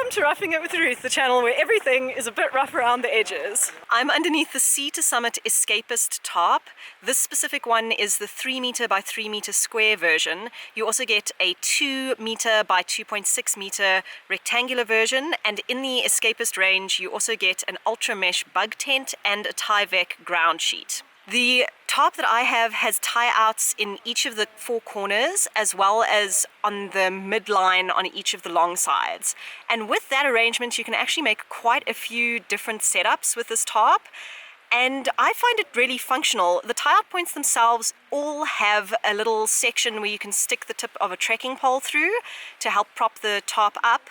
Welcome to Roughing It with Ruth, the channel where everything is a bit rough around the edges. I'm underneath the Sea to Summit Escapist tarp. This specific one is the 3 meter by 3 meter square version. You also get a 2 meter by 2.6 meter rectangular version, and in the Escapist range you also get an ultra mesh bug tent and a Tyvek ground sheet. The tarp that I have has tie-outs in each of the 4 corners as well as on the midline on each of the long sides. And with that arrangement you can actually make quite a few different setups with this tarp, and I find it really functional. The tie-out points themselves all have a little section where you can stick the tip of a trekking pole through to help prop the tarp up.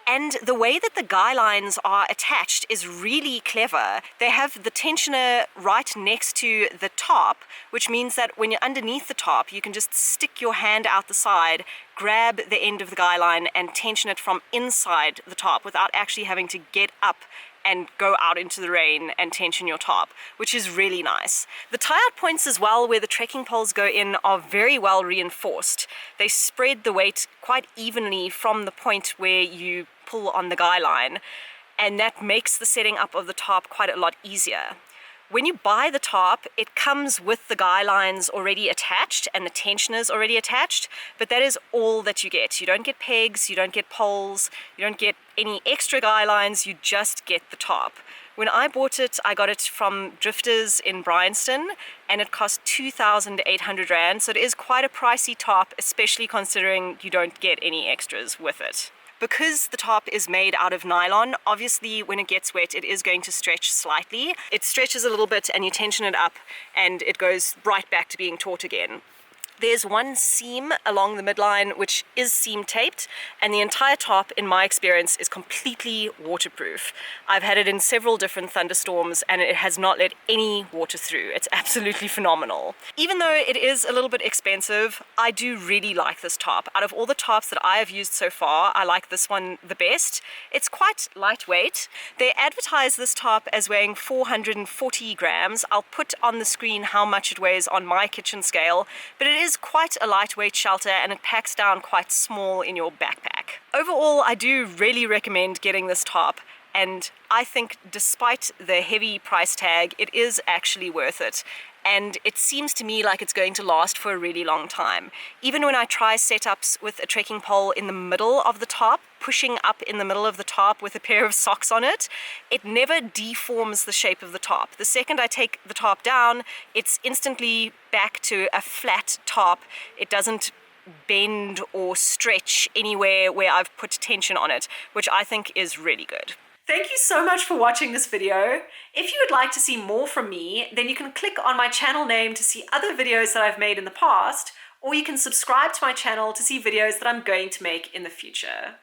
And the way that the guy lines are attached is really clever. They have the tensioner right next to the tarp, which means that when you're underneath the tarp, you can just stick your hand out the side, grab the end of the guy line and tension it from inside the tarp without actually having to get up and go out into the rain and tension your tarp, which is really nice. The tie-out points as well, where the trekking poles go in, are very well reinforced. They spread the weight quite evenly from the point where you pull on the guy line, and that makes the setting up of the tarp quite a lot easier. When you buy the tarp, it comes with the guy lines already attached and the tensioners already attached, but that is all that you get. You don't get pegs, you don't get poles, you don't get any extra guy lines, you just get the tarp. When I bought it, I got it from Drifters in Bryanston, and it cost 2,800 Rand, so it is quite a pricey tarp, especially considering you don't get any extras with it. Because the tarp is made out of nylon, obviously when it gets wet it is going to stretch slightly. It stretches a little bit and you tension it up and it goes right back to being taut again. There's one seam along the midline which is seam taped, and the entire tarp, in my experience, is completely waterproof. I've had it in several different thunderstorms and it has not let any water through. It's absolutely phenomenal. Even though it is a little bit expensive, I do really like this tarp. Out of all the tarps that I have used so far, I like this one the best. It's quite lightweight. They advertise this tarp as weighing 440 grams. I'll put on the screen how much it weighs on my kitchen scale, but it is quite a lightweight shelter and it packs down quite small in your backpack. Overall, I do really recommend getting this tarp, and I think despite the heavy price tag, it is actually worth it. And it seems to me like it's going to last for a really long time. Even when I try setups with a trekking pole in the middle of the tarp, pushing up in the middle of the tarp with a pair of socks on it, it never deforms the shape of the tarp. The second I take the tarp down, it's instantly back to a flat tarp. It doesn't bend or stretch anywhere where I've put tension on it, which I think is really good. Thank you so much for watching this video. If you would like to see more from me, then you can click on my channel name to see other videos that I've made in the past, or you can subscribe to my channel to see videos that I'm going to make in the future.